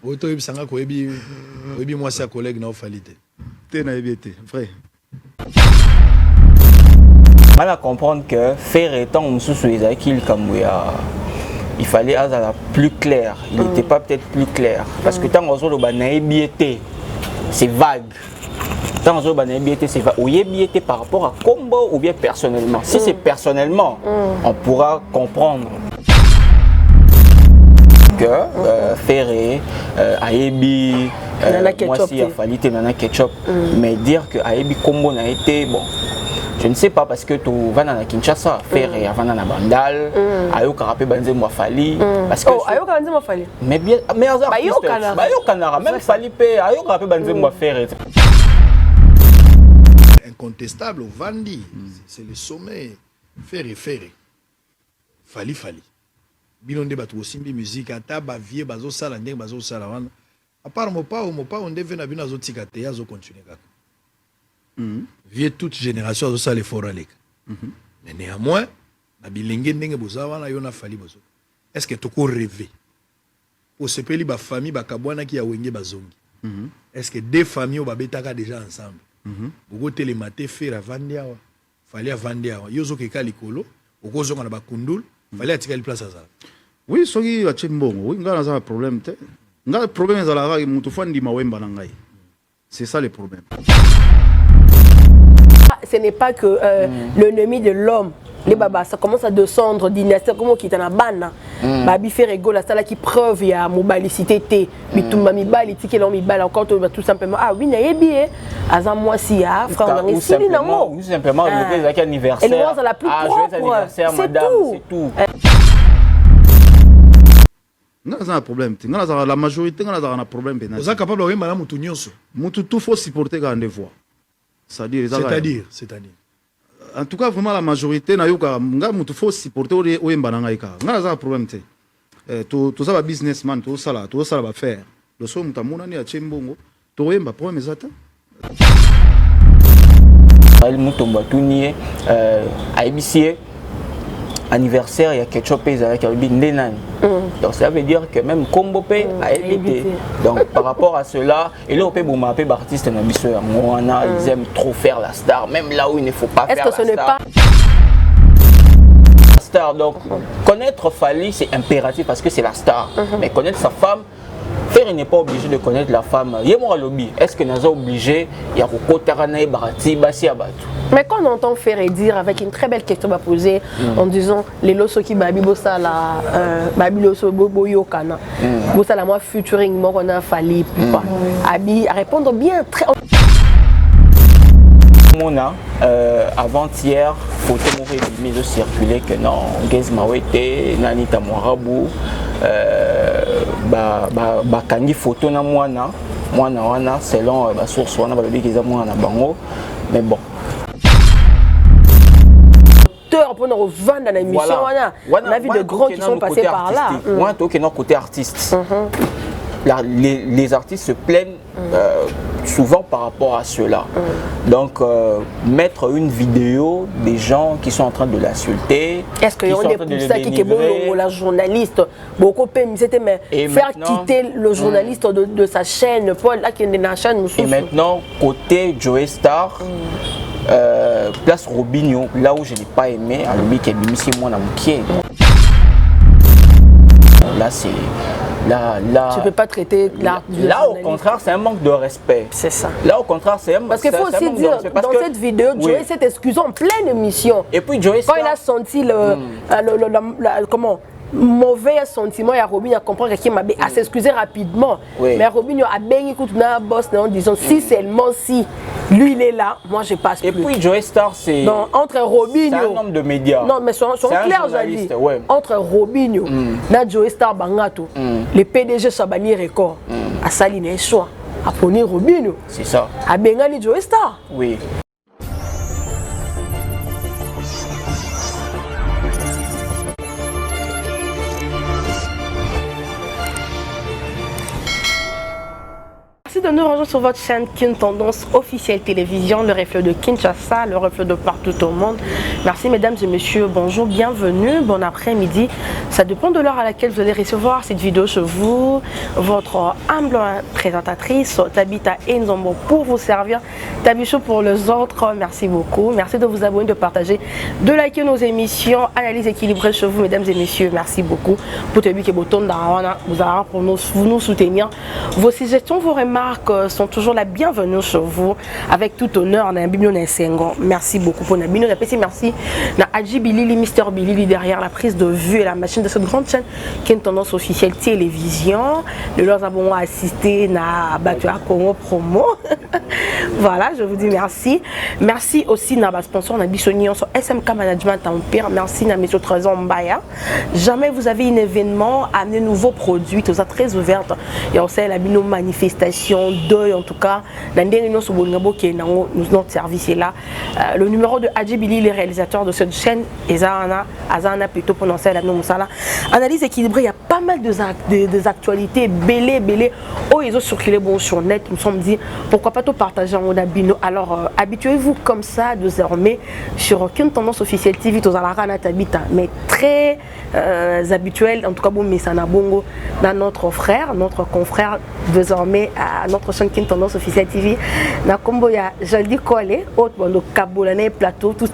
Auto ibisanga ko ebi moi c'est collègue na ofalité. T'es na ebité, vrai. Mal à comprendre que faire étant il fallait être plus clair. Il n'était pas peut-être plus clair. Parce que tant que c'est vague. Tant que c'est vague. Ou il par rapport à combo ou bien personnellement. Si c'est personnellement, on pourra comprendre que Ferré, Aebi, moi aussi il fallait Nana Ketchup. Mais dire que Aebi combo n'a été bon. Je ne sais pas parce que tu vas à Kinshasa, Ferré, avant à Bandal, Ayo Karapé Banze Mouafali. Parce que. Oh, Ayo Karapé Mouafali. Mais bien, mais Ayo Kanara, même Fali P, Ayo Karapé Banze Mouafali. Incontestable au Vandi, c'est le sommet. Ferré. Fali. Bilonde batu osimbi musique ata ba vie bazo sala ndenge bazo sala wana. À part mopa on devait na bina zo tikate ya zo continuer kaka. Vie toute génération de ça les foralek. Mais néanmoins, na bilenge ndenge bozawa na yona fali bozo. Est-ce que tu peux rêver? Pour se peli ba famille ba kabwana ki ya wenge bazongi. Est-ce que deux familles au babetaka déjà ensemble? Boko télématé faire vandia wa. Fali a vandia wa. Yozo ke kalikolo, okozo na ba kundul, fali atika li place ça. Oui, soki a chimbongo, oui, ngana za problème te. Ngana problème ezalaka mutu fandi mawemba na ngai. C'est ça le problème. Ce n'est pas que l'ennemi de l'homme, les babas, ça commence à descendre dynastie, comme qui est en bana. Babi fait rigolo, ça là qui preuve il y a mobilicité té, bitumba mi bali, tiki l'homme mi bali encore tout simplement. Ah oui, n'ayez bien, azan moi si ah, frère, on est si non. Ou simplement le anniversaire. Et le la plus propre, c'est tout. Nous avons un problème. La majorité, nous avons un problème. Vous êtes capable de voir madame Moutounios. Tout faut supporter quand on voit. C'est-à-dire. En tout cas, vraiment la majorité, il faut supporter au Mbanangaïka. Nous avons un problème. Tout ça, businessman, tout ça, va faire. Le soir, nous avons un Chimbongo. Tout ça, problème exact. Il Mutomba Tounier, à IBC. Anniversaire, il y a quelque chose avec Ndenan. Donc ça veut dire que même Combo P a évité. Donc par rapport à cela, et là on peut m'appeler artiste ils aiment trop faire la star, même là où il ne faut pas faire la star. Est-ce que ce n'est pas star? Donc connaître Fali c'est impératif parce que c'est la star. Mais connaître sa femme, Ferré n'est pas obligé de connaître la femme. Est-ce que nous sommes obligés? Il y a mais quand on entend Ferré dire avec une très belle question à poser en disant les loso qui babibosa la babiloso boyo kana bosa la moi featuring moi on a Fali pas abi à répondre bien très Mona avant-hier photo m'aurait mis au circuler que non Gez Mawete Nanita Morabu kangi photo na mwana wana selon la source wana balobi kiza mwana bango mais bon pour nous revendre dans l'émission on a vu de grands qui sont passés par là moi toi qui est notre côté artiste les artistes se plaignent souvent par rapport à cela. Donc, mettre une vidéo des gens qui sont en train de l'insulter. Est-ce qu'il y a des poussas qui est bon, la journaliste, beaucoup faire quitter le journaliste de sa chaîne, pour là qui est dans la chaîne. Et maintenant, côté Joey Star, place Robinho, là où je n'ai pas aimé, à lui qui est Bimisi moi dans mon pied. Là, c'est. Là, tu peux pas traiter l'art du là au contraire c'est un manque de respect. C'est ça. Là au contraire c'est un manque de respect. Parce qu'il faut aussi dire dans cette vidéo Joey s'est excusé en pleine émission. Et puis Joey quand il a senti comment mauvais sentiment, il y a Robin à comprendre qu'il m'a à s'excuser rapidement. Mais Robin a bien écouté un boss en disant si seulement si lui il est là, moi je passe plus. Et puis Joey Star c'est entre Robin c'est un homme de médias. Non mais sont clairs aujourd'hui. Entre Robin et Joey Star Bangato, les PDG Sabani Record à Saline et choix à prendre Robin. C'est ça. À Bengali Joey Star. Oui. De nous rejoindre sur votre chaîne Kin Tendance officielle télévision, le reflet de Kinshasa, le reflet de partout au monde. Merci mesdames et messieurs, bonjour, bienvenue, bon après-midi. Ça dépend de l'heure à laquelle vous allez recevoir cette vidéo chez vous. Votre humble présentatrice, Tabita Nzombo, pour vous servir. Tabichou pour les autres, merci beaucoup. Merci de vous abonner, de partager, de liker nos émissions. Analyse équilibrée chez vous, mesdames et messieurs. Merci beaucoup. Pour nous soutenir. Vos suggestions, vos remarques sont toujours la bienvenue chez vous. Avec tout honneur, merci beaucoup pour Nabino. Merci à Adji Bilili, Mister Bilili derrière la prise de vue et la machine de cette grande chaîne qui est une tendance officielle télévision. Nous avons assisté à Batua Congo Promo. Voilà, je vous dis merci. Merci aussi à sponsor sur SMK Management Empire. Merci à M. Trésor Mbaya. Jamais vous avez un événement, amener nouveaux produits, tout ça très ouverte. Et on sait la manifestation, deuil en tout cas. Dans notre service est là. Le numéro de Adji Bilili, les réalisateurs de cette chaîne, Azana plutôt prononcé la nom Moussala. Analyse équilibrée, il y a pas mal des actualités, belé. Oh, ils ont circulé bon sur net. Nous sommes dit pourquoi pas tout partager en Odabino. Alors habituez-vous comme ça désormais sur aucune tendance officielle TV aux Alarana Tabita, mais très habituel en tout cas bon Messana Bongo dans notre frère, notre confrère désormais à notre chaîne qui est tendance officielle TV. Na combo ya je dis collé autre bon Kabolane plateau tout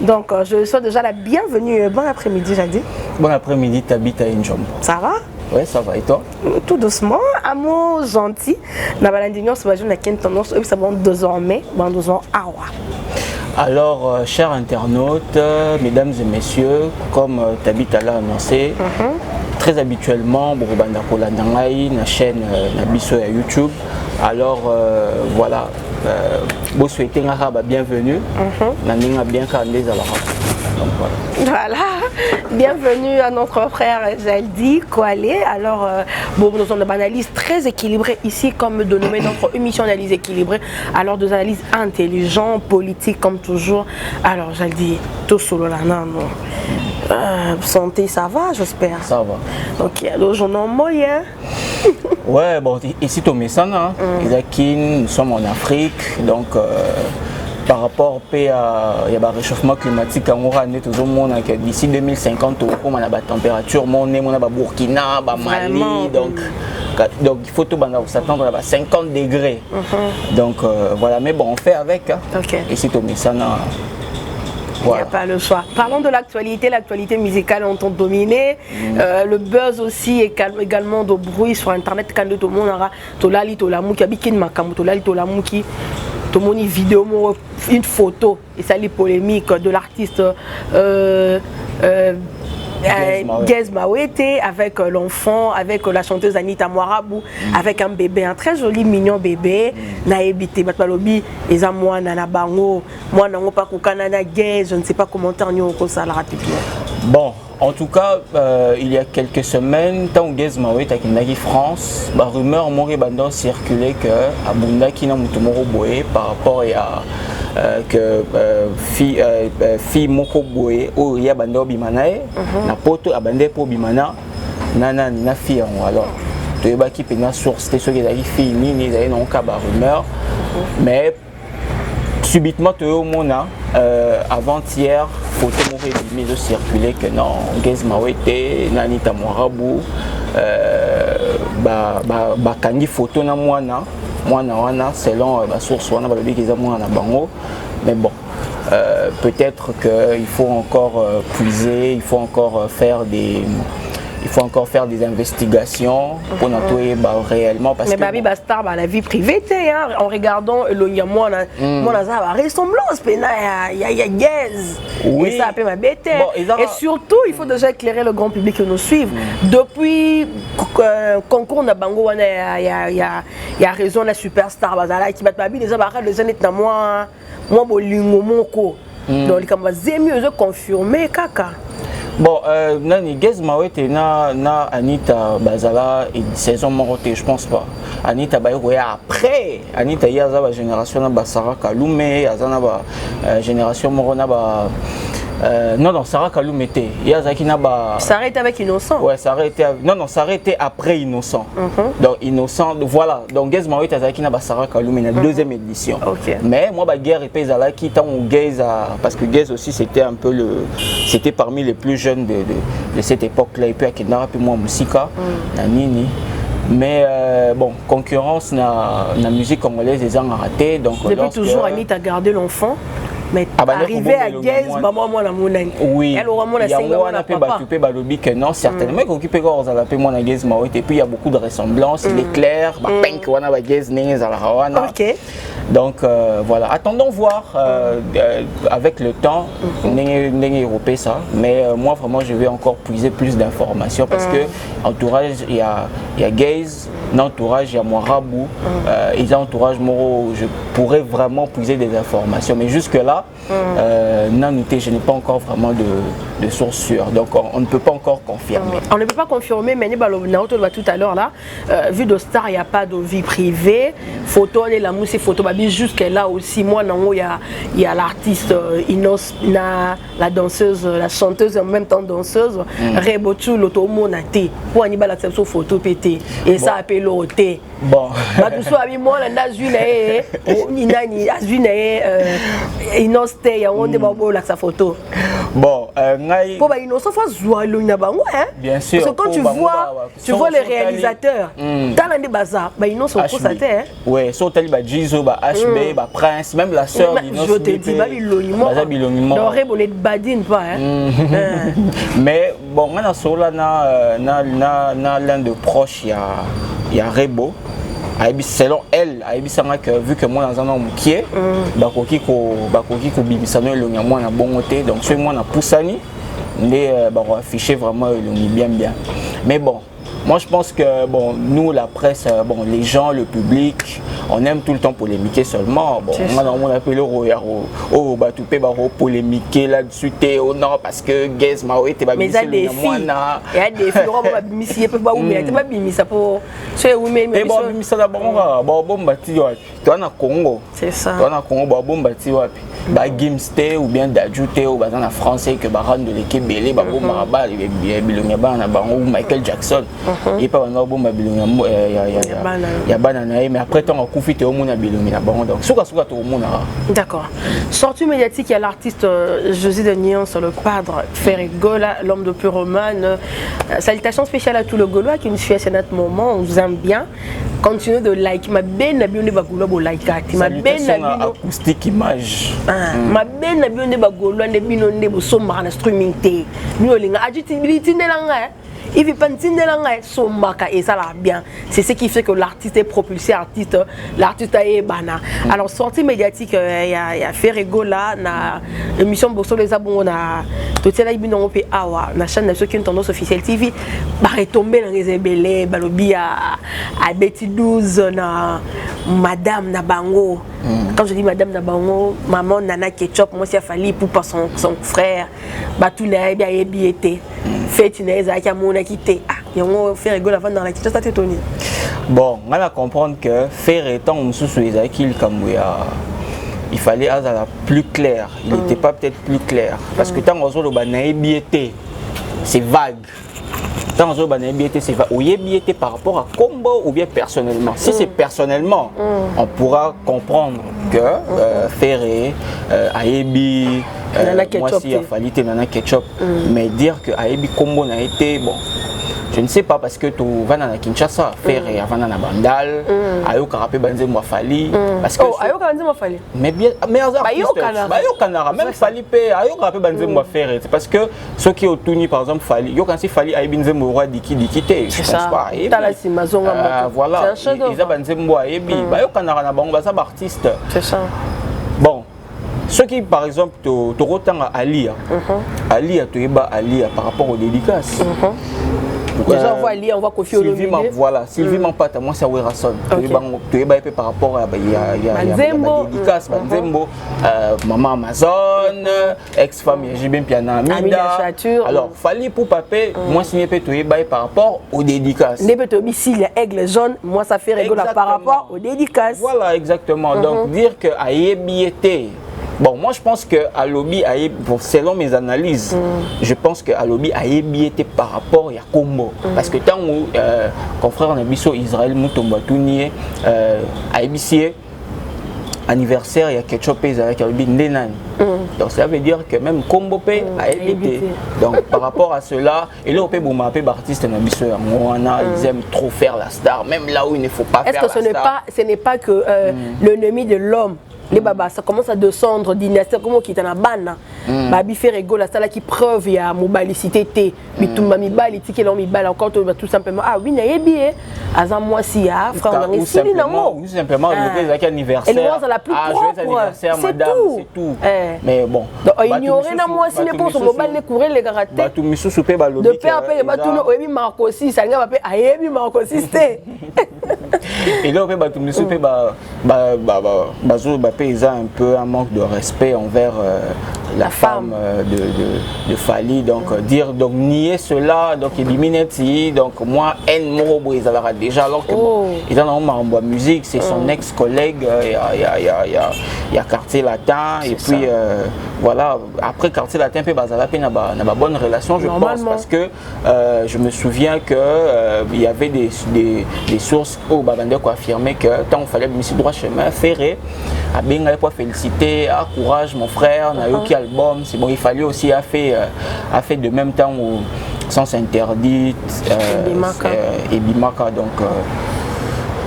donc je souhaite déjà la bienvenue. Bon après-midi, Jadis. Bon après-midi, Tabita Nzombo. Ça va? Oui, ça va. Et toi? Tout doucement, un mot gentil. Dans la Landignon, ça va jouer une tendance, ça va désormais, alors, chers internautes, mesdames et messieurs, comme Tabita l'a annoncé, très habituellement, Borobanda Kolandangai, la chaîne Nabiso à YouTube. Alors, voilà. Vous souhaitez la bienvenue. Bien voilà, bienvenue à notre frère Jaldi Koualé. Alors, bon, nous avons une analyse très équilibrée ici, comme de nommer notre émission analyse équilibrée. Alors, des analyses intelligentes, politiques, comme toujours. Alors, Jaldi, tout solo là, non. Santé, ça va, j'espère. Ça va. Ok, alors j'en ai moyen. Ouais, bon, ici au Messana, nous sommes en Afrique, donc par rapport à un réchauffement climatique, d'ici 2050, on a la température, on a Burkina, Mali, donc il faut s'attendre à 50 degrés. Donc voilà, mais bon, on fait avec. Ici au Messana. Il n'y a pas le choix. Parlons de l'actualité musicale en temps dominé. Le buzz aussi est également de bruit sur internet quand tout le monde aura tolali tolamuki abikin makamu tolali tolamuki tout le monde vidéo une photo et ça les polémiques de l'artiste Gez Mawete avec l'enfant, avec la chanteuse Anita Moirabou, avec un bébé, un très joli mignon bébé. Naebité Batalobi, et à moi Nana Bango, moi n'en pas Canada Gez, je ne sais pas comment on ça rapidement. Bon, en tout cas, il y a quelques semaines, tant que Gez Mawete a France, la rumeur m'aurait circulé que Abundaki n'a Mutomoro Boé par rapport à que fille moko boye o ya bando bimanae na poto abande po bimana nana na fille alors to yeba ki pena source te so ke fille ni ezali non ka ba rumeur mais subitement to yo mona avant-hier photo moko mise circuler que non Gez Mawete nani ta Moirabou ba kangi photo na mwana selon la source mais bon peut-être qu'il faut encore puiser, il faut encore faire des investigations pour nettoyer réellement parce mais que Babi Bastar la vie privée hein, en regardant le moi la ressemblance il y a Gez et ça peut m'embêter et surtout il faut déjà éclairer le grand public qui nous suivent depuis concours na bango il y a raison la superstar bazala qui bat Babi les abarats les années na moi bolingo moko donc comme va mieux confirmer kaka. Bon, nani Gez Mawete na Anita Bazala et saison moroté, je pense pas. Anita Bayoya après, Anita yaza ba génération na Basara Kalume, azana ba génération morona ba non, Sarah Kaloum était. Sarah était avec Innocent. Ouais, Sarah était. Non, Sarah était après Innocent. Donc, Innocent, voilà. Donc, Gaze Maoui était avec Sarah Kaloum, la deuxième édition. Mais moi, guerre et Payzalaki, tant Gaze, parce que Gaze aussi, c'était un peu le. C'était parmi les plus jeunes de cette époque-là. Et puis, à Kendara, puis moi, Moussika, Nini. Mais bon, concurrence dans la musique congolaise, les gens ont raté. Donc, depuis toujours, Annie, tu as gardé l'enfant. Mais arrivé à Gaze, moi la monnaie. Oui. Elle aura mon la papa. Que non, certainement qu'on occupe quand on a appelé moi la Gaze Maoui. Et puis il y a beaucoup de ressemblances. Il est clair. Pink on a Gaze Ok. Donc voilà. Attendons voir avec le temps n'est européen ça. Mais moi vraiment je vais encore puiser plus d'informations parce que entourage il y a Gaze, l'entourage il y a Moirabou, ils ont entourage Moro. Je pourrais vraiment puiser des informations. Mais jusque là. Je n'ai pas encore vraiment de source sûre, donc on ne peut pas encore confirmer. On ne peut pas confirmer, mais tout à l'heure là, vu de star, il n'y a pas de vie privée. Photo, la musique photo, jusque là aussi, moi, il y a l'artiste Inos, la danseuse, la chanteuse et en même temps danseuse, Rebotu, l'automonate, pour Anibal la photo pété, et ça appelle l'auté. Bon. Moi, Innocent, il y a un photo. Bon, pour Innocent, bien sûr. Parce que quand tu vois les réalisateurs, dans les bazar, Innocent pour sa tête. Oui, sur Tali Jizo, HB, Prince, même la sœur d'Innocent. Je te dis, badine pas. Mais bon, maintenant, sur là, l'un de proches, il y a Rebo. Selon elle, vu que moi dans un homme qui est, bakoki ko bimisano elonga moi na bongoté, donc chez moi na poussani, les afficher vraiment elongi bien. Mais bon, moi je pense que bon nous la presse, bon les gens, le public, on aime tout le temps polémiquer seulement. Bon, on appelle polémiquer là-dessus non parce que Gaze Maoui était mais ça des filles. Il y a des filles qui peut pas mais tu pas bimisa pour c'est mais bon bimisa la bon bati toi na Congo. C'est ça. Toi na Congo bon bati wapi. Ba Gimste ou bien d'ajouter au bazan en français que ba rendre l'équipe belé ba bon maraba bilonga ba na bango Michael Jackson. Et pas na bon ba bilonga ya banana mais après tant Koufité au monde à Bilongi là bon donc souka tout le monde. D'accord. Sortie médiatique, il y a l'artiste José de Nian sur le padre Ferregola, l'homme de Puromane. Salutations spéciales à tout le Gaulois qui nous suit à ce moment. On vous aime bien. Continuez de like. Ma belle Nabion de Bagoulo pour like. Ma belle Nabion acoustique image. Ma belle Nabion de Bagoulo ne binon ne bo somma na streaming té. Nous linga agitibilité ne langa. Il veut pas et ça là bien. C'est ce qui fait que l'artiste est propulsé, l'artiste est bana. Alors sortie médiatique, il y a Ferregola, na émission Bosso les abons, na tout ça là il binongo pe awa, na chaîne de ceux qui ont tendance officielle TV, bah retomber dans les ébélés, balobi à Betty 12 na Madame Nabango. Quand je dis Madame Nabango, maman Nana Ketchup, moi c'est Fali pour pas son frère, bah tout n'a bien été. Fait une qui a mon quitté. Ah, on fait rigoler avant dans la quitté, ça t'étonne. Bon, on va comprendre que faire étant sous les acquis comme il fallait être plus clair. Il n'était pas peut-être plus clair parce que tant qu'on le banais c'est vague. Tant qu'on le banais c'est vague. Ou y par rapport à combo ou bien personnellement. Si c'est personnellement, on pourra comprendre que Ferré, Aebi. Moi si il a fallu Nana Ketchup, mais dire que Aebi Combo n'a été bon, je ne sais pas parce que tu vas dans Kinshasa faire et avant dans la Bandal, Ayo Karapé Banzemo Fali, parce que Ayo Banzemo Fali. Mais bien, mais Ayo Kanara, même Fali P, Ayo Karapé Banzemo faire, c'est parce que ceux qui ont tourné par exemple Fali, Yo quand c'est Fali Aebi Banzemo roi dikité, je pense pas. Voilà, ils ont Banzemo Aebi, Ayo Kanara na bango ça artiste. C'est ça. Bon. Ceux qui, par exemple, te retentent à Alia, Alia, tu es bas Alia par rapport aux dédicaces. Déjà, on voit Alia, on voit Kofi Olomide. Voilà, Sylvie Mampata, moi c'est Werason. Tu es bas par rapport à dédicaces, Banzembo, Maman Amazon, ex-femme Jibin Piana Amida. Alors, Fali pour Papé, moi signé tu es bas par rapport aux dédicaces. Les petits s'il y a aigle jaune, moi ça fait rigoler par rapport aux dédicaces. Voilà, exactement. Donc, dire que Ayebiété, Bon, moi je pense que Alobi a selon mes analyses, je pense que Alobi a été par rapport à Combo. Parce que tant où confrère Nabiso Israël Mutombatouni a ébissé anniversaire, il y a quelque chose avec Alobi Ndenan. Donc ça veut dire que même Combo a évité. Donc par rapport à cela, et là on peut m'appeler artiste Nabiso ils aiment trop faire la star, même là où il ne faut pas faire la star. Est-ce que ce n'est pas que l'ennemi de l'homme? Les babas, ça commence à descendre dynastie comme qui est en banane. Babi fait rigoler ça là qui preuve il y a mobilicité té. Bitumba mi bali tiki l'on mi bali encore tout simplement. Ah oui, n'ayez bien. Azan moi si ya frère on est si non. Ou simplement le anniversaire. Et nous on a la plus propre. C'est tout. Mais bon. Donc ignorer na moi si ne pas sur mobile les courir les karaté. Ba tu misu souper ba lobi. De père après ba tout oyebi Marco aussi ça nga ba ayebi Marco aussi té. Et là on peut ba tu misu pe ils ont un peu un manque de respect envers la femme de Fally, donc donc nier cela, donc éliminer donc moi N Morobo ils avaient déjà alors que ils ont en musique, c'est son ex-collègue, il y a Quartier Latin et puis voilà, après Quartier Latin peut bazala pe na ba bonne relation je pense parce que je me souviens que il y avait des sources où Babande a affirmé que tant il fallait misser droit chemin ferré à bien pour féliciter, courage mon frère, n'a eu album, c'est bon, il fallait aussi a fait de même temps où Sens Interdit et Bimaka donc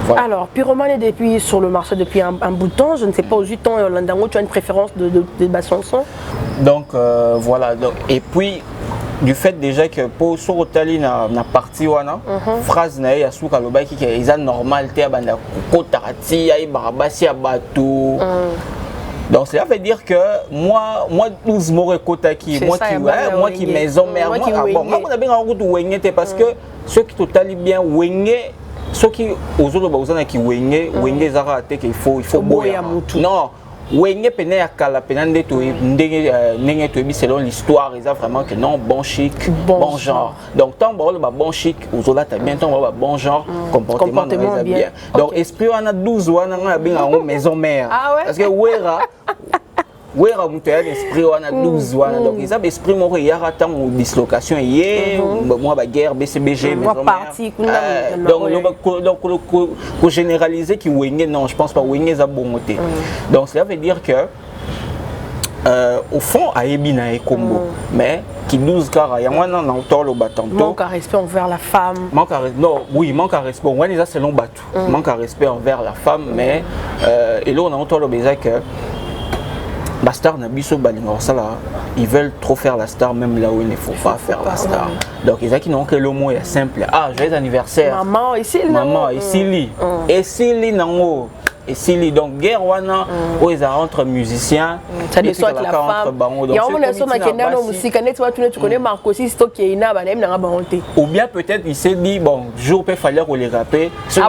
voilà. Alors, Pyroman est depuis sur le marché depuis un bout de temps, je ne sais pas aujourd'hui temps Landango, tu as une préférence de chanson? Donc voilà, donc, et puis du fait déjà que pour Sorotali na partie wana phrase na ya suka loba ki eza normal te banda kotarati ya barabasi ya bato. Donc cela veut dire que moi 12 mois kotaki moi qui maison mère moi on a bien en route wenge parce que ceux qui totali bien wenge ceux qui aux autres bazana qui wenge zara te qu'il faut boya non Wenge pene ya kala penande to ndenge to bi selon l'histoire ils a vraiment que non bon chic bon genre donc tant bon chic ozola ta bien tant bon genre comportement bien donc esprit wana 12 wana nga bien en maison mère parce que wera mutuel esprit wana 12 wana donc ils ont esprit moko ya rata ou dislocation yé moi ba guerre BCBG maison mère donc pour généraliser qui wenge non je pense pas wenge za bongoté donc cela veut dire que au fond ayebi na ekombo mais qui 12 car ya wana na autor le batanto manque à respect envers la femme manque à respect on ça selon Batu manque à respect envers la femme mais et là on a autor le baiser que Bastar Nabiso Balinga ils veulent trop faire la star même là où il ne faut pas faire la star. Donc ils n'ont que le mot est simple. Ah, joyeux anniversaire. Maman, ici nango. Et si donc guerre wana où ils entre musiciens ça déçoit avec la femme. Il y a un son qui est dans la musique tu connais Marco aussi c'est qui est na ou bien peut-être il s'est dit bon jour peut falloir qu'on les rapper ceux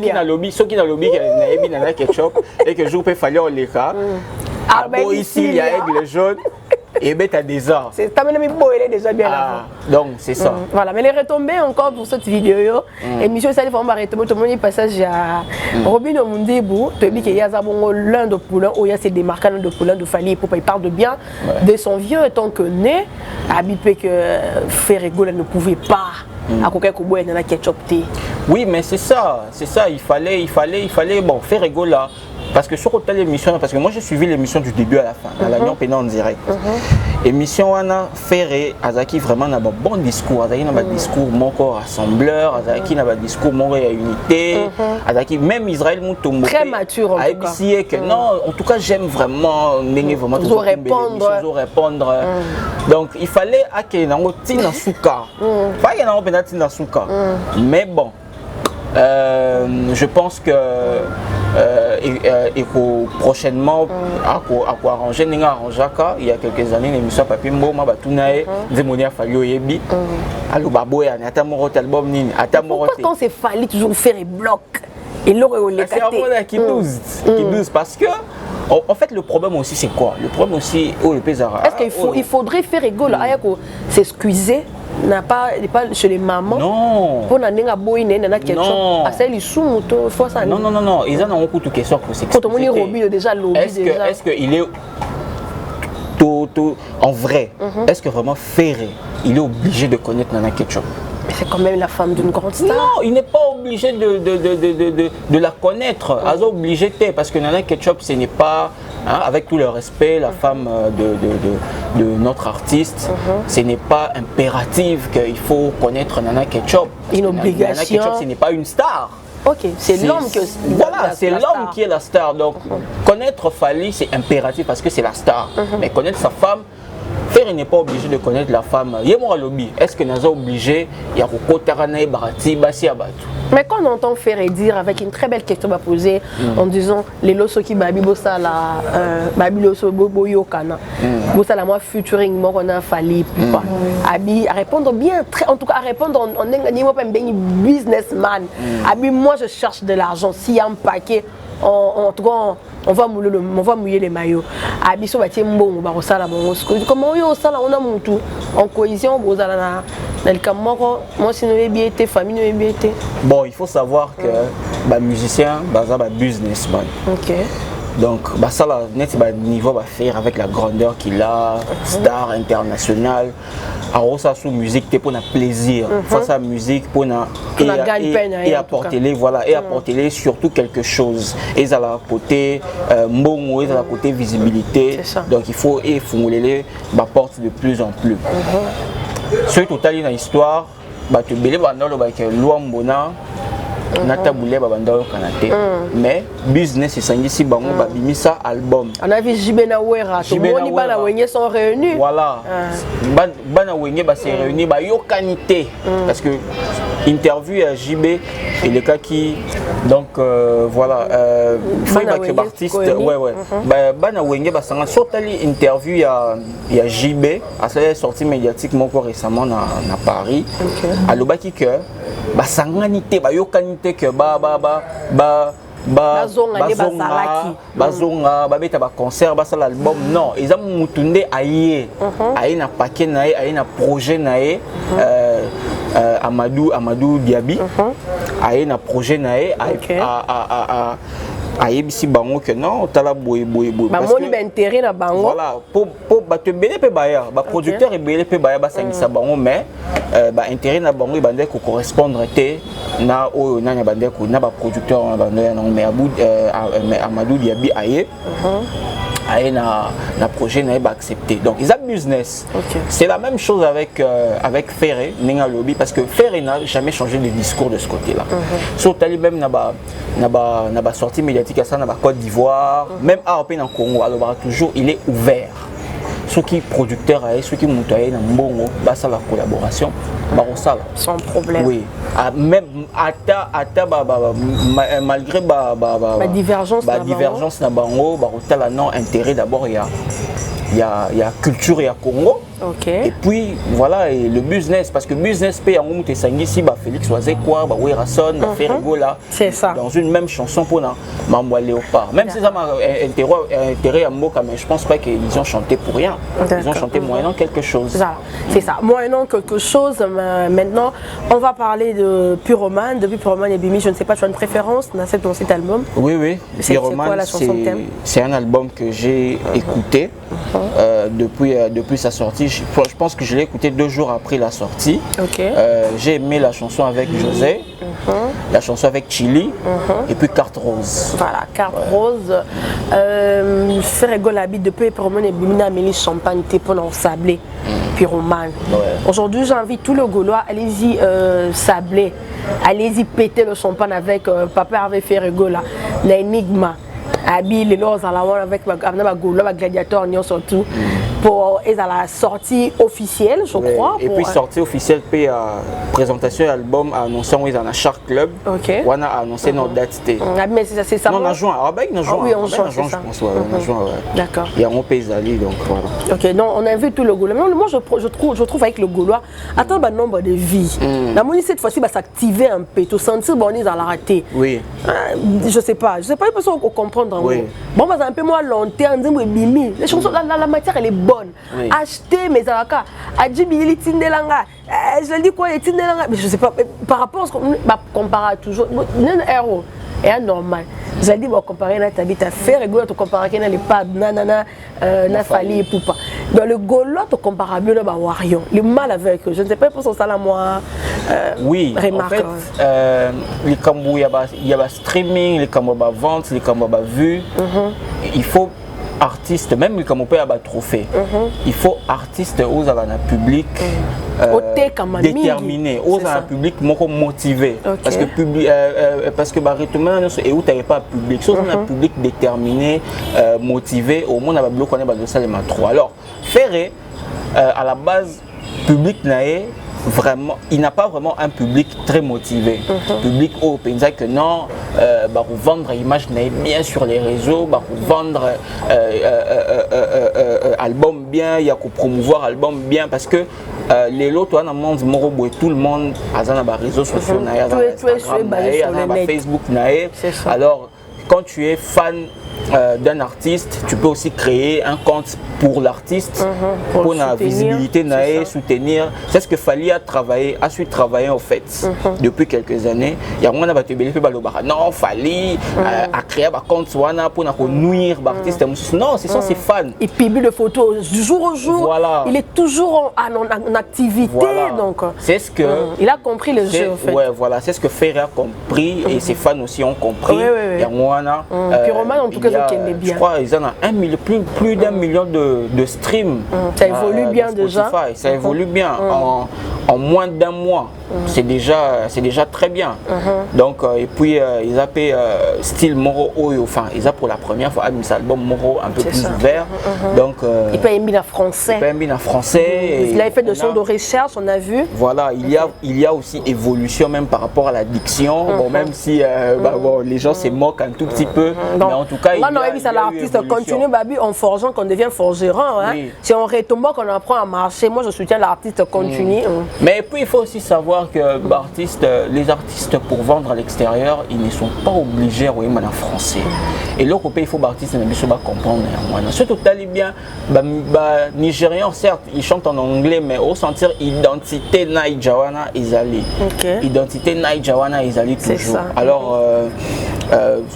qui dans lobby qui na ketchup et que jour peut falloir les rapper. Ah bon ici il y a aigle jaune et bête à des arts. C'est t'as même déjà bien avant. Donc c'est ça. Voilà, mais les retombées encore pour cette vidéo. Émission ça il faut arrêter tout le monde passage à Robin Omundebou, tu dis qu'il y a l'un de poulain où il y a ces démarquants de poulain de Fally pour il parle de bien de son vieux tant que né habitué que Ferregola ne pouvait pas à coquet koboy dans la ketchup thé. Oui, mais c'est ça, il fallait bon Ferregola. Parce que sur l'émission, parce que moi j'ai suivi l'émission du début à la fin, à l'Agnon Pénal en direct. Émission Anna Ferré, Azaki vraiment n'a pas bon discours, Azaki n'a pas discours mon corps rassembleur, Azaki n'a pas discours mon à unité, Azaki même Israël Moutombo. Très mature en tout cas. Que non, en tout cas j'aime vraiment répondre. Donc il fallait que nango tina souka, pas que nango penati tina souka, mais bon. Je pense que prochainement à arranger il y a quelques années l'émission Papi Mboma Batunae Zemonia Falio Yebi allo baboya ata moro album nini ata moro quand c'est Fally toujours faire et bloc et l'aurait qui 12 parce que en fait le problème aussi c'est quoi le problème aussi le pesara est-ce qu'il faudrait faire rigolo ayako s'excuser n'a pas chez les mamans non pour n'aller boy n'a quelque chose à celle sous non ils en ont beaucoup de questions pour s'excuser quand on dit Robin déjà lobby est-ce que il est en vrai, est-ce que vraiment Ferré, il est obligé de connaître Nana Ketchup? Mais c'est quand même la femme d'une grande star. Non, il n'est pas obligé de la connaître. Ils obligé parce que Nana Ketchup, ce n'est pas, hein, avec tout le respect, la femme de notre artiste, ce n'est pas impératif qu'il faut connaître Nana Ketchup. Une obligation. Nana Ketchup, ce n'est pas une star. Ok, c'est l'homme qui voilà, c'est l'homme qui est la star. Donc, connaître Fally, c'est impératif parce que c'est la star. Mais connaître sa femme, Ferré n'est pas obligé de connaître la femme. Yémo lobby. Est-ce que nous sommes obligés? Il y a mais quand on entend Ferré dire, avec une très belle question à poser, en disant les loso qui babi bossa la babi loso boyo kana bossa la moi featuring moi on a Fally pas abi à répondre bien très, en tout cas à répondre en niveau pas bien businessman abi moi je cherche de l'argent s'il y a un paquet en tout cas on va mouiller les maillots abi so batie mbongo ba kosala bongo comment yo sala on a mutu en cohésion bozala na le camoro moi si nous bien été famille nous bien été. Bon, il faut savoir que les musiciens sont des businessmen. Ok. Donc, ça là, net niveau va faire avec la grandeur qu'il a, star international. Alors ça sous musique, c'est pour un plaisir. Face à la musique, pour et apporter-les, voilà, et apporter-les surtout quelque chose. Et à la côté mbongo, et à la côté visibilité. Donc il faut et formuler la porte de plus en plus. Ce total une histoire, tu belé bandolo ba ke luambona nata boulé ba bandolo kanate. Mais business c'est ici bango ba bimisa album. On a vu JB na Wera, tout le monde bana wengé sont réunis. Voilà. Bana wengé ba s'est réunis ba yo kanité parce que interview à JB et le cas qui donc voilà faut ba que artiste ouais bana wengé ba sanga sotali interview ya JB à sa sortie médiatique moko récemment na Paris alobaki que ba sanganité ba yo kanité que bazonga babeta ba concert ba sala album non ils ont mutunde aye aye na paquet na aye na projet na Amadou Diaby aye na projet na ayebisi bango que non tala boy parce que intérêt na bango voilà pour te belé pe baya ba producteur et belé pe baya ba sangisa bango mais ba intérêt na bango ibande ko correspondre te na o na nya bande ko na ba producteur na bande non mais Amadou Diaby aye na projet n'a pas accepté. Donc ils ont business. C'est la même chose avec Ferré, Nenga Lobby, parce que Ferré n'a jamais changé de discours de ce côté-là. Sur Tali même n'a pas sorti médiatique à ça, n'a pas Côte d'Ivoire, même à Open en Congo, alors toujours il est ouvert. Ceux qui producteurs, ceux qui montent dans Mbongo, ça la collaboration, sans problème. Oui. Même malgré la divergence na bango, non intérêt d'abord il y a culture et Congo. Et puis voilà et le business parce que business paye en monte sangi si Félix Oisé quoi Werason Ferrego là c'est ça dans une même chanson pour Maman Léopard même si ça m'a intérêt à Moka mais je pense pas qu'ils ont chanté pour rien ils ont chanté moyennant quelque chose c'est ça moyennant quelque chose maintenant on va parler de Pyromane depuis Pyromane et Bimi je ne sais pas tu as une préférence dans cet album oui Pyromane c'est un album que j'ai écouté depuis sa sortie. Je pense que je l'ai écouté 2 jours après la sortie. J'ai aimé la chanson avec José, la chanson avec Chili et puis Carte Rose. Voilà, Carte Rose. Ferrego l'habite depuis Pyromane et Bimina Amélie Champagne, t'es pour sablé. Pyromane. Aujourd'hui, j'invite tout le Gaulois, allez-y sabler, allez-y péter le champagne avec Papa Hervé Ferrego là, l'Enigma. Abi les lois à la avec ma gladiateur surtout pour la sortie officielle je crois et puis sortie officielle puis présentation d'album annoncé dans un Shark Club on a annoncé notre date mais c'est ça non en juin oui en juin je pense en juin d'accord il y a mon pays ali donc voilà non on invite tout le Gaulois moi je trouve avec le Gaulois attends un nombre de vies la monnaie cette fois-ci va s'activer un peu tout sentir bon ils à la rater je sais pas parce qu'on comprend bon bah un peu moins long terme les chansons la matière elle est bonne acheter mes avocats à 10 000 tindelanga je dis quoi les tindelanga mais je sais pas par rapport à ce qu'on compare toujours un héros et un normal J'ai dit, bon, comparer na Tabita faire, et Golo, tu compares avec les pas, nanana, Nafali et Poupa. Dans le Golo, tu compares bien le Warion. Le mal avec eux, je ne sais pas pour ça, là, moi. Oui, en fait, les Cambou, il y a streaming, les Cambou, vente, les Cambou, vue. Il faut artistes, même les Cambou, il y a trophée. Il faut artistes aux un public déterminé, aux un public motivé. Parce que et où tu n'avais pas public, sauf un public déterminé, motivé, au moins on a bloqué on est ça les trois. Alors, Ferré, à la base, public naé. Vraiment, il n'a pas vraiment un public très motivé. Public au pays que non, pour vendre l'image bien sur les réseaux, pour vendre album bien, il y a qu'à promouvoir album bien parce que les lots, toi, dans le monde, tout le monde a des réseaux sociaux, Facebook, alors quand tu es fan d'un artiste, tu peux aussi créer un compte pour l'artiste, pour la visibilité, soutenir. C'est ce que Fali a su travailler en fait depuis quelques années. Il y a moins de non, Fali a créé un compte pour nuire l'artiste. Non, c'est ça, c'est fan. Il publie des photos du jour au jour. Voilà. Il est toujours en activité. Voilà. Donc, c'est ce que il a compris le jeu en fait. Ouais, voilà, c'est ce que Ferré a compris et ses fans aussi ont compris. Il y a moins en tout cas, je crois qu'ils en ont plus d'un million de streams. Ça évolue bien déjà. Ça évolue bien. En moins d'un mois, c'est déjà très bien. Donc, et puis, ils ont fait style Moro, enfin, ils ont pour la première fois un album Moro un peu plus ouvert. Donc, il peut aimer en français. Il a fait de sons de recherche, on a vu. Voilà, il y a aussi évolution même par rapport à la diction. Bon, même si les gens se moquent un tout petit peu, mais en tout cas, l'artiste continue en forgeant qu'on devient forgeron. Hein. Oui. Si on retombe, qu'on apprend à marcher, moi je soutiens l'artiste continue. Mais puis il faut aussi savoir que les artistes pour vendre à l'extérieur, ils ne sont pas obligés à en français. Et l'autre pays, il faut que l'artiste comprendre. Surtout bien, Nigérians, certes, ils chantent en anglais, mais au sentir identité Naïjawana, ils allaient. Identité Naïjawana, ils allaient toujours. Alors,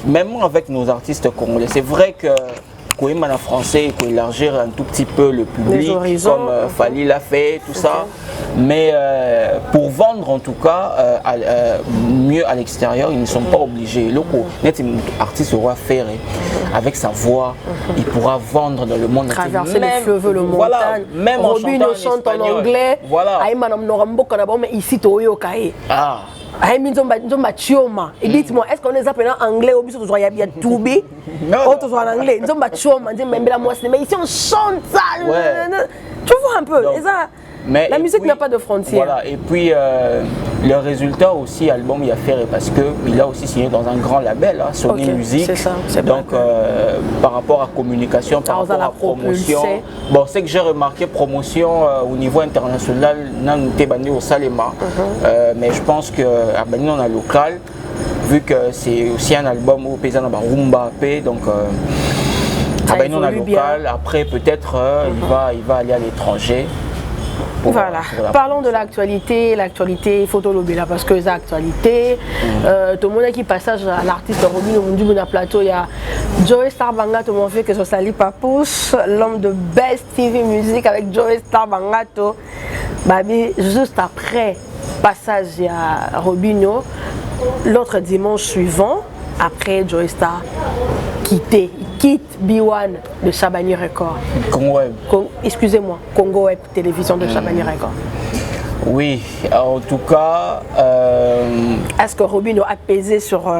même avec nos artistes congolais, c'est vrai que qu'on aime en français, qu'on élargir un tout petit peu le public, comme Fali l'a fait, tout ça. Mais pour vendre en tout cas mieux à l'extérieur, ils ne sont pas obligés. L'artiste aura faire avec sa voix, il pourra vendre dans le monde entier. Traverser les fleuves, le montagne. Voilà, même en chante en anglais. Voilà. Ici, et dites-moi, est-ce qu'on les appelle en anglais ou bien il y a Toubi ou en anglais? Mais ici on chante ça. Tu vois un peu. Mais la musique n'a pas de frontières. Voilà. Et puis le résultat aussi, album il a fait parce qu'il a aussi signé dans un grand label, Sony Music. C'est ça. Donc par rapport à communication, par rapport à promotion. Bon, c'est que j'ai remarqué promotion au niveau international, non t'es banni au Salema, mais je pense que à banni on a local, vu que c'est aussi un album où paysan a rumba donc. À banni on a local. Après peut-être il va aller à l'étranger. Voilà, parlons de l'actualité, photo lobela parce que c'est l'actualité. Tout le monde qui passage à l'artiste Robin au na plateau, il y a Joey Starbanga, tout le monde fait que ce sali Papouche, l'homme de Best TV Music avec Joey Starbangato. Babi, juste après passage à Robinho, l'autre dimanche suivant, après Joey Star il quitte B1 de Chabani Record. Congo Web. Excusez-moi, Congo Web Télévision de Chabani Record. Oui, en tout cas. Est-ce que Robinho a pesé sur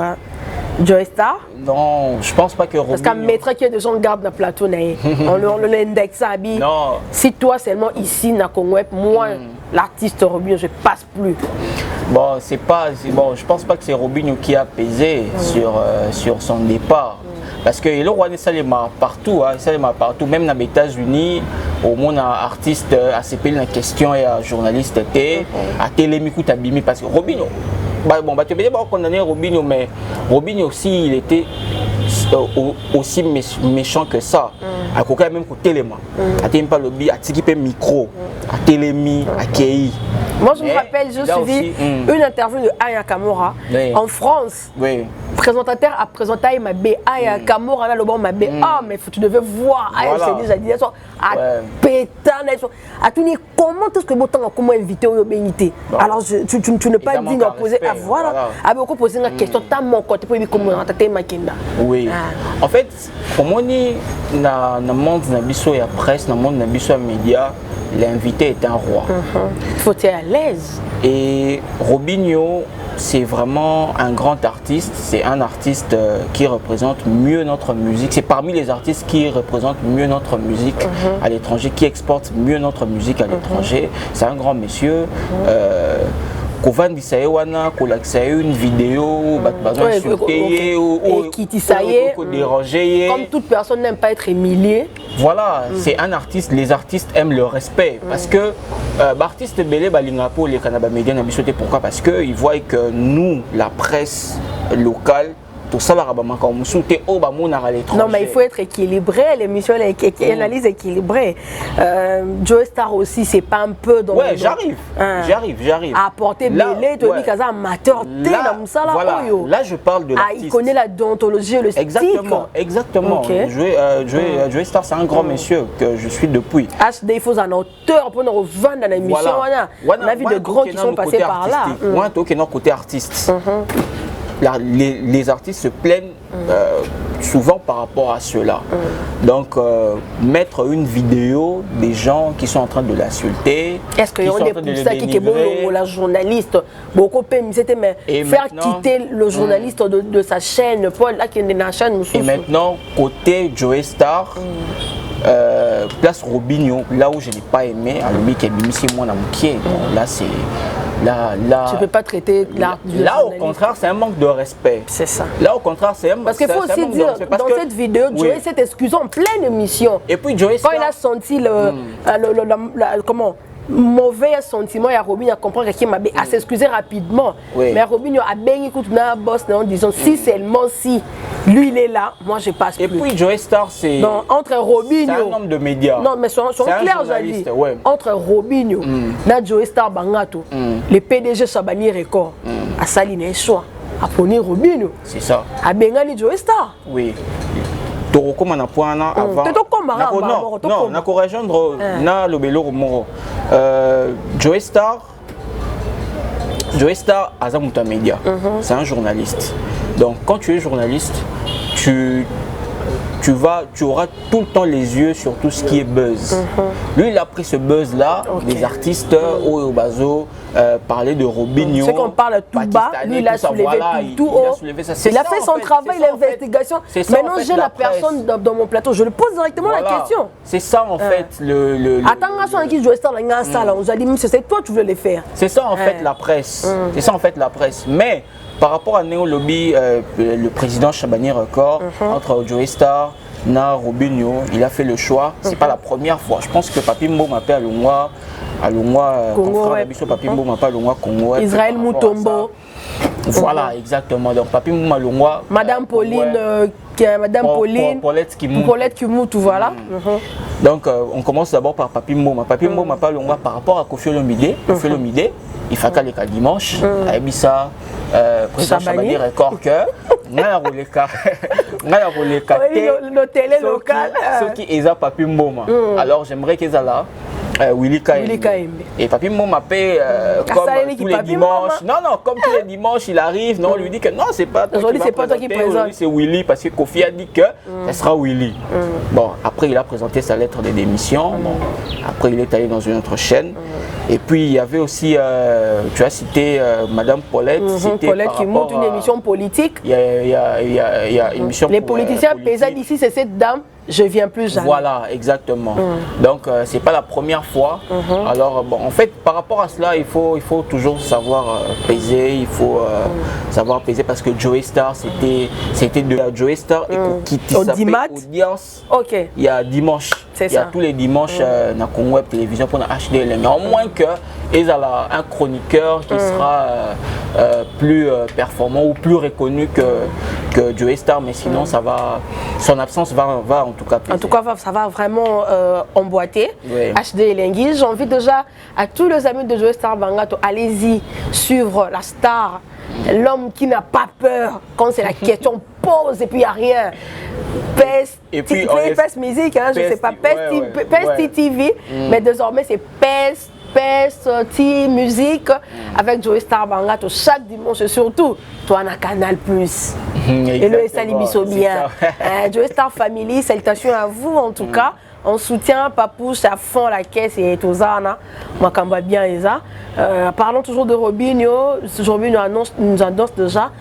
Joey Star? Non, je pense pas que Robinho. Parce qu'un maître qui a des gens garde le plateau, on l'indexe à Abi. Non. Si toi seulement ici, na Congo Web, moi, l'artiste Robinho, je passe plus. Bon, je pense pas que c'est Robinho qui a pesé sur son départ. Parce que le roi de Salema partout, même dans les États-Unis, au monde artiste a CP la question et un journaliste à Télémico Tabimi parce que Robinho, tu peux pas condamner Robinho, mais Robinho aussi il était aussi méchant que ça. À quand même côté Téléma, à Téléma lobby, à Tikipe micro, à Télémi, à Kei. Moi je me rappelle, je suivi une interview de Aya Kamura en France. présentateur a présenté ma B, ah, Camora, le bon ma B, ah, mais tu devais voir, ah, c'est déjà dit, à pétard, à tout dire, comment est-ce que vous t'en comment invité ou bénité? Alors, tu ne pas dit d'opposer à voilà, à beaucoup poser une question, t'as mon côté pour lui comment t'as ma kenda. Oui, en fait, comme on dit, dans le monde de la presse, dans le monde de la média, l'invité est un roi. Il faut être à l'aise. Et Robinho, c'est vraiment un grand artiste. C'est un artiste qui représente mieux notre musique. C'est parmi les artistes qui représentent mieux notre musique à l'étranger, qui exportent mieux notre musique à l'étranger. C'est un grand monsieur. Kovan Bisayewana, Kolaksaye, une vidéo, insulté ou dérangé. Comme toute personne n'aime pas être humiliée. Voilà, c'est un artiste, les artistes aiment le respect. Parce que l'artiste Belé Balingapo, les Canada Média, pourquoi? Parce qu'ils voient que nous, la presse locale, tout ça, non, mais il faut être équilibré, l'émission est analyse équilibrée. Joe Star aussi, c'est pas un peu dans. Ouais, j'arrive. À apporter Belé, tu dis qu'il y a un amateur, voilà. Là, je parle de l'artiste. Il connaît la déontologie et le style. Exactement. Okay. Joe Star, c'est un grand monsieur que je suis depuis. HD, il faut un auteur pour nous revendre dans l'émission. On a vu de grands qui sont passés par là. Moi, tu es côté artiste. Les artistes se plaignent souvent par rapport à cela. Donc, mettre une vidéo des gens qui sont en train de l'insulter. Est-ce qu'il y a des poussées qui sont la journaliste beaucoup faire quitter le journaliste de sa chaîne pour la chaîne. Et maintenant, côté Joe Star, place Robinho, là où je n'ai pas aimé, à l'objet qui est moi dans mon pied. Là, c'est. Là, tu ne peux pas traiter l'art du là, au contraire, c'est un manque de respect. C'est ça. Là, au contraire, c'est un manque de respect. Parce qu'il faut aussi dire, dans cette vidéo, Joey s'est excusé en pleine émission. Et puis, Joey quand il a senti comment mauvais sentiment, il y a Robinho à comprendre qu'il m'a à s'excuser rapidement. Mais Robinho a bien écouté dans boss en disant si seulement si lui il est là, moi je passe plus. Et puis Joe Star, c'est entre Robinho, c'est un homme de médias. Non, mais sont clairs, j'ai dit. Entre Robinho et Joe Star Bangato, les PDG Sabani Record, à Saline choix, à Pony Robinho. C'est ça. À Bengani Joe Star. Oui. Comme on a point avant. Non, on a rejoindre na lobelo romoro. Joe Star Azamuta Media. C'est un journaliste. Donc quand tu es journaliste, tu auras tout le temps les yeux sur tout ce qui est buzz. Lui, il a pris ce buzz-là, des artistes, Obazo, parler de Robinho. C'est qu'on parle tout bas, lui, il a soulevé tout haut. Il a fait son travail, l'investigation. Maintenant, j'ai la personne dans mon plateau, je lui pose directement la question. C'est ça, en fait, Attends, qui joue ça, on a dit, c'est toi, tu veux les faire. C'est ça, en fait, la presse. C'est ça, en fait, la presse. Mais, par rapport à Neo Lobby, le président Chabani Record, entre Joe Star, Na Robinho, il a fait le choix. C'est pas la première fois. Je pense que Papi Mbo m'appelle à Longwa, Papi Mbo m'appelle à Longwa, Congo. Israël Moutombo. Voilà, exactement. Donc Papi Mbo à Longwa. Madame Pauline, Paulette Kimoutou, voilà. Donc on commence d'abord par Papi Mbo. Papi Mbo m'appelle à Longwa par rapport à Kofi Olomide. Kofi Olomide, il fait qu'à dimanche. Aïbissa, président Chabani Record que. Le télé local. Ceux qui ont Papi Mboma. Alors j'aimerais qu'ils aient là. Willy Kaimbe. Et Papi Mboma m'appelle comme tous les dimanches. Non, comme tous les dimanches, il arrive. Non, on lui dit que non, c'est pas toi qui présente. C'est Willy parce que Kofi a dit que ce sera Willy. Bon, après il a présenté sa lettre de démission. Bon, après il est allé dans une autre chaîne. Et puis il y avait aussi, tu as cité Madame Paulette. Paulette qui monte une émission politique. Il y a une émission. Les politiciens paysans d'ici, c'est cette dame. Je viens plus jamais. Voilà, exactement. Donc, c'est pas la première fois. Alors, bon, en fait, par rapport à cela, il faut toujours savoir peser. Il faut savoir peser parce que Joe Star, c'était de la Joe Star et qui s'appelle Audience. Il y a dimanche. Il y a tous les dimanches dans Congo Web Télévision pour la HDL. Mais au moins que il y a un chroniqueur qui sera plus performant ou plus reconnu que Joe Star. Mais sinon, ça va, son absence va en tout cas peser. En tout cas, ça va vraiment emboîter. HD Elengi, j'invite déjà à tous les amis de Joe Star Bangato, allez-y suivre la star l'homme qui n'a pas peur quand c'est la question pose et puis il n'y a rien. Et puis PES musique, hein, je sais pas, PES TV, mais désormais c'est PES musique avec Joey Star Bangato chaque dimanche, surtout toi on a Canal Plus. Et le Salibiso bien. Joey Star Family, salutations à vous en tout cas. On soutient Papouche à fond la caisse et tout ça. Moi, quand va bien, Isa. Parlons toujours de Robinho. Robinho nous annonce déjà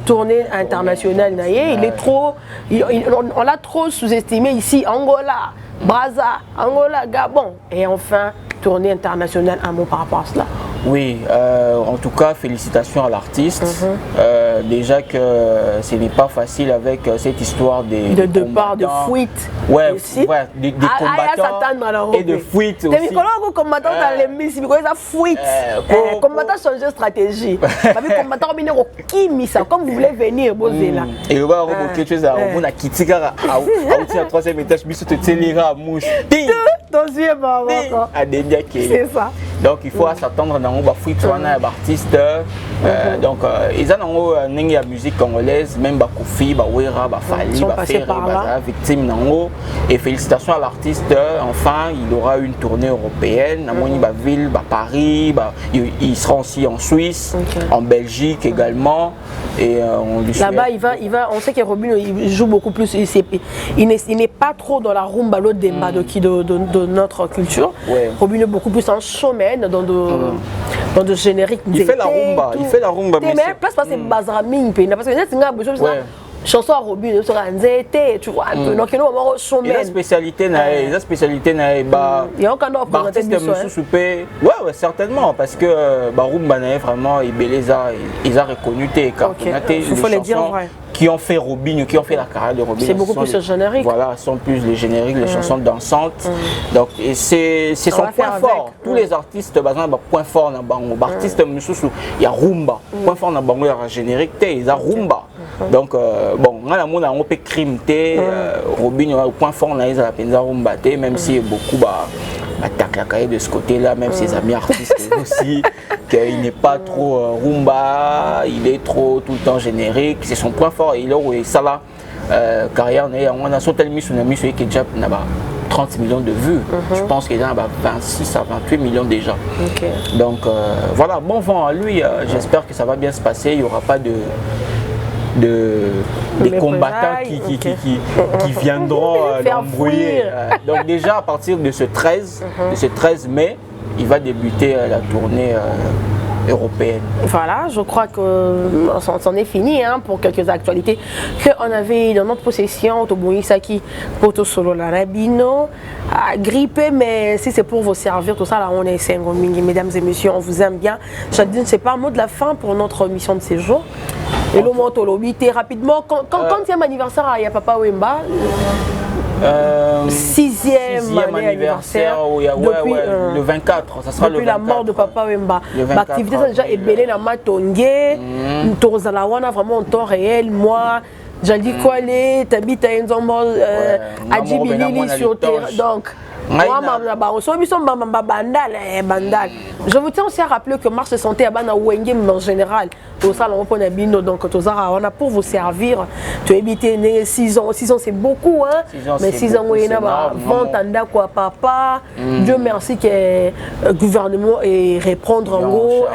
tournée internationale. Il est trop, on l'a trop sous-estimé ici. Angola, Brazza, Angola, Gabon. Et enfin, tournée internationale. Un mot par rapport à cela. Oui, en tout cas, félicitations à l'artiste. Déjà que ce n'est pas facile avec cette histoire de départ, de fuite. Ouais, des combattants et de fuite aussi. Les combattants dans les missions, ils ont fuite. Combattants changent de stratégie. Les combattants ont comme vous voulez venir, Bozela. Et on va remonter quelque chose à la critique à la troisième étage, mais surtout à mouche. C'est ça. Donc il faut s'attendre à un fuite artiste. Donc ils ont une musique congolaise, même Kofi, Wera, Fali, victime et félicitations à l'artiste. Enfin, il aura une tournée européenne, à ville, Paris, il sera aussi en Suisse, en Belgique également. Et là-bas, on sait que Robinho il joue beaucoup plus. Il n'est pas trop dans la rumba de notre culture. Robinho est beaucoup plus en showman, dans de génériques. Il fait la rumba, mais place c'est Bazraming, parce que chanson à Robinho sur Nzete, tu vois, un peu. Donc, il y a un showman. La spécialité, il y a aucun autre artiste ouais, certainement, parce que rumba vraiment, ils ont reconnu tes il faut le dire vrai. Qui ont fait Robinho, qui ont fait la carrière de Robinho. C'est beaucoup plus le générique. Voilà, sont plus les génériques, les chansons dansantes. Donc, c'est son point fort. Tous les artistes, par exemple, point fort dans Bango. Artiste, il y a rumba. Point fort dans Bango, il y a la générique, il y a rumba. Donc, bon, on a un peu crime, Robinho, point fort, on a la penza rumba, même si beaucoup attaquent la carrière de ce côté-là, même ses amis artistes aussi, qu'il n'est pas trop rumba, il est trop tout le temps générique, c'est son point fort. Et ça là, carrière, on a sauté le mis sur une émission qui est déjà 30 millions de vues. Je pense qu'il y a 26 à 28 millions déjà. Donc voilà, bon vent à lui, j'espère que ça va bien se passer, il n'y aura pas des combattants qui viendront l'embrouiller. Donc déjà à partir de ce 13 mai, il va débuter la tournée européenne. Voilà, je crois que c'en est fini pour quelques actualités qu'on avait dans notre possession. Toboïsaki, Poto Solo Larabino, grippé, mais si c'est pour vous servir, tout ça, là, on est 5 mesdames et messieurs, on vous aime bien. Je ne sais pas, un mot de la fin pour notre mission de séjour. Et le mot rapidement, quand il y a un anniversaire, il y a Papa Wemba. 6e anniversaire depuis, le 24, ça sera depuis le 24, la mort de Papa Wemba. L'activité est déjà ébélée dans Matongé, Torzalawana vraiment en temps réel. Moi, j'ai dit quoi les Tabita Nzombo, Adjibilili sur terre. Donc, je vous tiens aussi à rappeler que Marche de Santé à Bana Wengem en général, au salon donc on a pour vous servir. Tu éviter 6 ans, 6 ans c'est beaucoup, mais 6 ans, il y a vente quoi papa. Dieu merci que le gouvernement est répondre en gros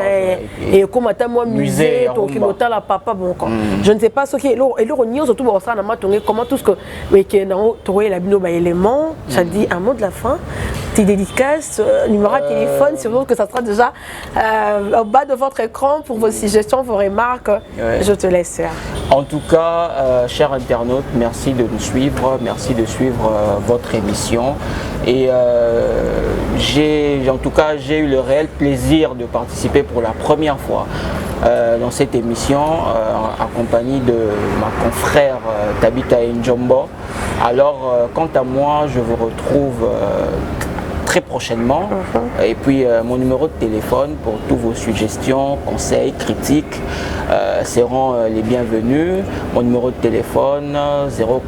et comme à moi musée, qui m'entend la papa bon je ne sais pas ce qui est et le renier surtout pour ça comment tout ce que mais qui dans trouver la bino élément, ça dit un mot de la fin. Tes dédicaces, numéro de téléphone, c'est sûr que ça sera déjà au bas de votre écran pour vos suggestions, vos remarques. Je te laisse faire. En tout cas, chers internautes, merci de nous suivre, merci de suivre votre émission. Et j'ai eu le réel plaisir de participer pour la première fois dans cette émission en compagnie de ma confrère Tabita Njombo. Alors, quant à moi, je vous retrouve très prochainement. Et puis, mon numéro de téléphone pour toutes vos suggestions, conseils, critiques seront les bienvenus. Mon numéro de téléphone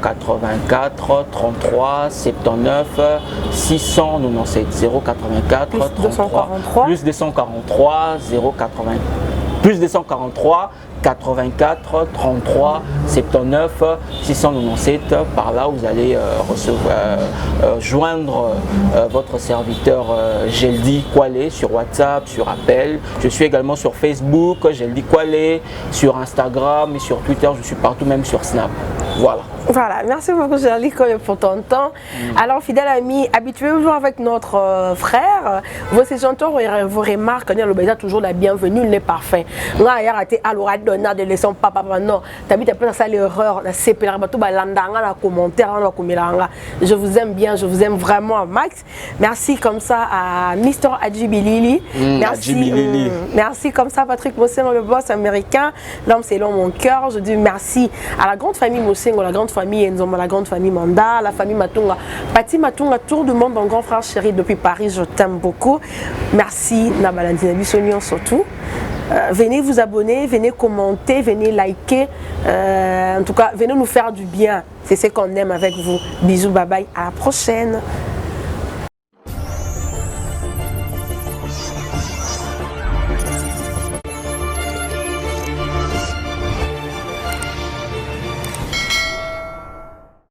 084 33 79 697 084 33 plus 243 084 Plus 243 84 33 79 697. Par là, vous allez joindre votre serviteur Geldi Kwale sur WhatsApp, sur appel. Je suis également sur Facebook, Geldi Kwale, sur Instagram et sur Twitter. Je suis partout, même sur Snap. Voilà. Voilà, merci beaucoup Geldi pour ton temps. Alors, fidèles amis, habituez-vous avec notre frère. Vos séjonteurs, vos remarques, on a toujours la bienvenue, il est parfait. On a raté à l'oral de leçon papa, non. T'as mis ça l'erreur, la CP, la commentaire, je vous aime bien, je vous aime vraiment, Max. Merci comme ça à Mr. Adjibilili. Merci comme ça, Patrick Mosengo, le boss américain. L'homme selon mon cœur. Je dis merci à la grande famille Mosengo, la grande famille Nzoma, la grande famille Manda, la famille Matunga. Pati Matunga, tour du monde, mon grand frère chéri depuis Paris, je t'aime beaucoup. Merci, Nabalandina Bissonion surtout. Venez vous abonner, venez commenter, venez liker. En tout cas, venez nous faire du bien. C'est ce qu'on aime avec vous. Bisous, bye bye, à la prochaine.